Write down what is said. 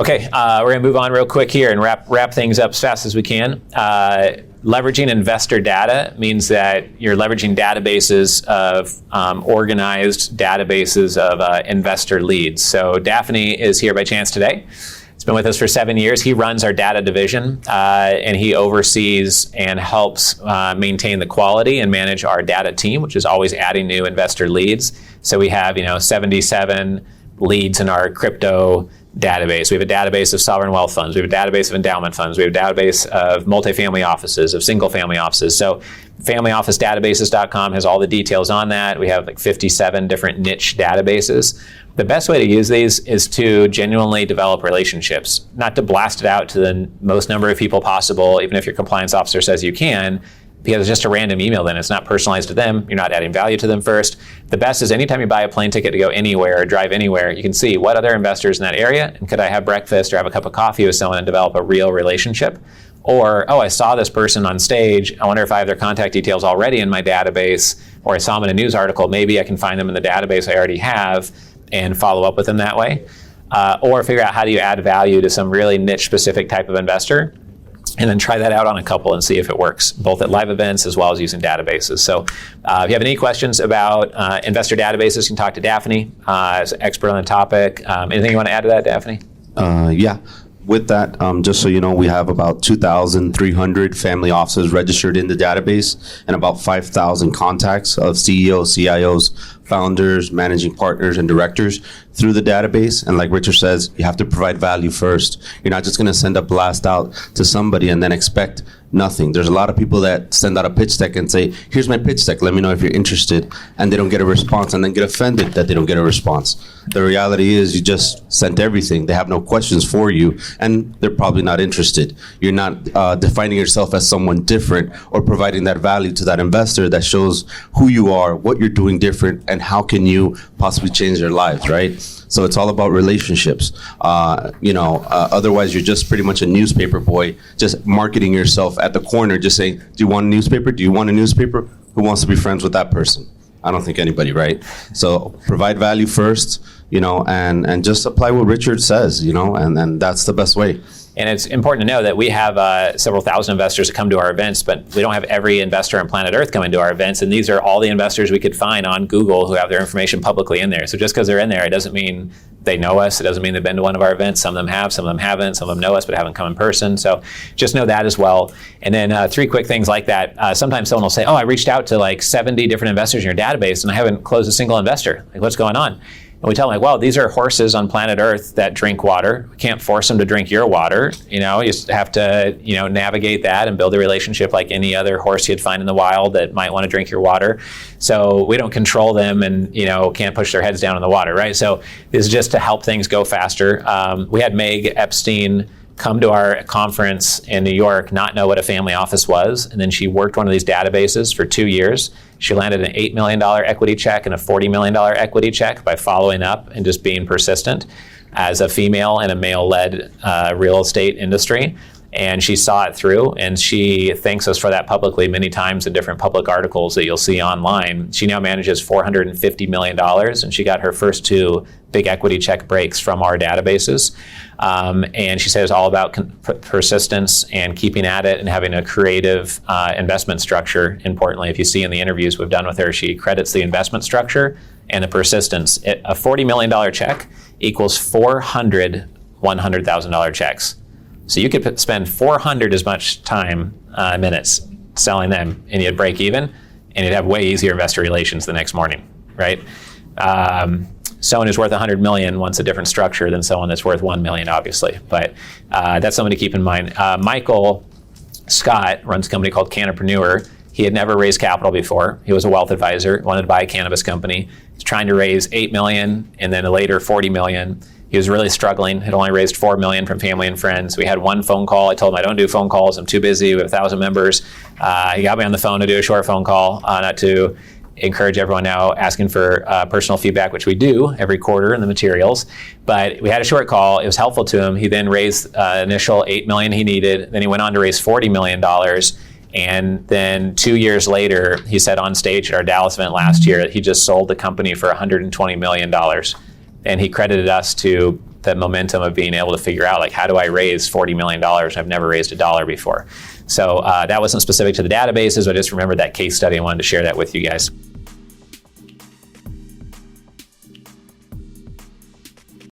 Okay, we're going to move on real quick here and wrap things up as fast as we can. Leveraging investor data means that you're leveraging databases of organized databases of investor leads. So Daphne is here by chance today. He's been with us for 7 years. He runs our data division, and he oversees and helps maintain the quality and manage our data team, which is always adding new investor leads. So we have, 77 leads in our crypto database. We have a database of sovereign wealth funds. We have a database of endowment funds. We have a database of multifamily offices, of single family offices. So familyofficedatabases.com has all the details on that. We have like 57 different niche databases. The best way to use these is to genuinely develop relationships, not to blast it out to the most number of people possible, even if your compliance officer says you can, because it's just a random email then. It's not personalized to them. You're not adding value to them first. The best is anytime you buy a plane ticket to go anywhere or drive anywhere, you can see what other investors in that area, and could I have breakfast or have a cup of coffee with someone and develop a real relationship? Or, I saw this person on stage. I wonder if I have their contact details already in my database, or I saw them in a news article. Maybe I can find them in the database I already have and follow up with them that way. Or figure out how do you add value to some really niche specific type of investor, and then try that out on a couple and see if it works, both at live events as well as using databases. So if you have any questions about investor databases, you can talk to Daphne as an expert on the topic. Anything you want to add to that, Daphne? Yeah. With that, just so you know, we have about 2,300 family offices registered in the database and about 5,000 contacts of CEOs, CIOs, founders, managing partners, and directors through the database. And like Richard says, you have to provide value first. You're not just going to send a blast out to somebody and then expect nothing. There's a lot of people that send out a pitch deck and say, here's my pitch deck, let me know if you're interested, and they don't get a response and then get offended that they don't get a response. The reality is you just sent everything. They have no questions for you, and they're probably not interested. You're not defining yourself as someone different or providing that value to that investor that shows who you are, what you're doing different, and how can you possibly change their lives, right? So it's all about relationships. Otherwise you're just pretty much a newspaper boy, just marketing yourself at the corner, just saying, do you want a newspaper? Do you want a newspaper? Who wants to be friends with that person? I don't think anybody, right? So provide value first, and just apply what Richard says, and that's the best way. And it's important to know that we have several thousand investors that come to our events, but we don't have every investor on planet Earth coming to our events. And these are all the investors we could find on Google who have their information publicly in there. So just because they're in there, it doesn't mean they know us. It doesn't mean they've been to one of our events. Some of them have, some of them haven't. Some of them know us but haven't come in person. So just know that as well. And then 3 quick things like that. Sometimes someone will say, I reached out to like 70 different investors in your database and I haven't closed a single investor. Like, what's going on? And we tell them, these are horses on planet Earth that drink water. We can't force them to drink your water. You just have to, navigate that and build a relationship like any other horse you'd find in the wild that might want to drink your water. So we don't control them and, can't push their heads down in the water, right? So this is just to help things go faster. We had Meg Epstein come to our conference in New York, not know what a family office was, and then she worked one of these databases for 2 years. She landed an $8 million equity check and a $40 million equity check by following up and just being persistent as a female in a male-led real estate industry. And she saw it through, and she thanks us for that publicly many times in different public articles that you'll see online. She now manages $450 million, and she got her first 2 big equity check breaks from our databases. And she says all about persistence and keeping at it and having a creative investment structure. Importantly, if you see in the interviews we've done with her, she credits the investment structure and the persistence. A $40 million check equals 400 $100,000 checks. So you could spend 400 as much time, minutes selling them, and you'd break even, and you'd have way easier investor relations the next morning, right? Someone who's worth 100 million wants a different structure than someone that's worth 1 million, obviously. But that's something to keep in mind. Michael Scott runs a company called Cannapreneur. He had never raised capital before. He was a wealth advisor, wanted to buy a cannabis company. He's trying to raise 8 million and then later 40 million. He was really struggling, had only raised 4 million from family and friends. We had one phone call. I told him I don't do phone calls. I'm too busy. We have 1,000 members. He got me on the phone to do a short phone call, not to encourage everyone now asking for personal feedback, which we do every quarter in the materials. But we had a short call. It was helpful to him. He then raised initial 8 million he needed. Then he went on to raise $40 million. And then 2 years later, he said on stage at our Dallas event last year that he just sold the company for $120 million. And he credited us to the momentum of being able to figure out, like, how do I raise $40 million? I've never raised a dollar before. So that wasn't specific to the databases. I just remembered that case study. I wanted to share that with you guys.